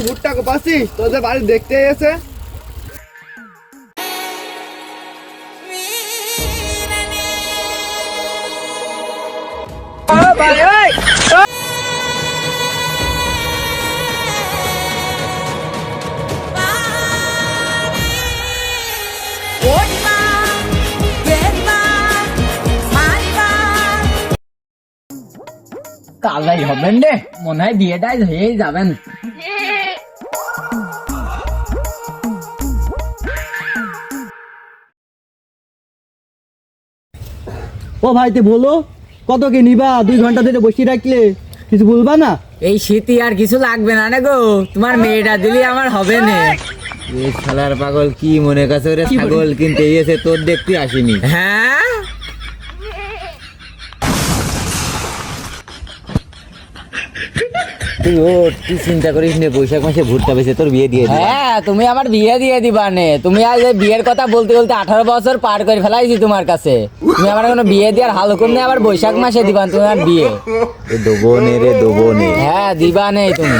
ভুট্টা কোপাচ্ছিস তোদের বাড়ি দেখতে এসে। কালাই হবেন রে, মনে হয় বিয়েটাই হয়েই যাবেন। ও ভাই তে বলো কত কি নিবা? 2 ঘন্টা ধরে বসে রাখলে কিছু বলবা না? এই শীতে আর কিছু লাগবে না রে গো, তোমার মেয়েটা দিলে আমার হবে না। এই শালার পাগল কি মনে কাছে রে, ছাগল কিনতে এসে তোর দেখতে আসিনি। হ্যাঁ তুই চিন্তা করিস নে, বৈশাখ মাসে ভুট্টা বেচে তোর বিয়ে দিয়ে দিবি। হ্যাঁ, তুমি আমার বিয়ে দিয়ে দিবা নে। তুমি আজ এই বিয়ের কথা বলতে বলতে 18 বছর পার করে ফেলাইছি তোমার কাছে। তুমি আমার কোনো বিয়ে দেওয়ার হাল হুকুম নেই, আবার বৈশাখ মাসে দিবা তোমার বিয়ে। দেবো নে রে, দেবো নে। হ্যাঁ দিবা নেই তুমি।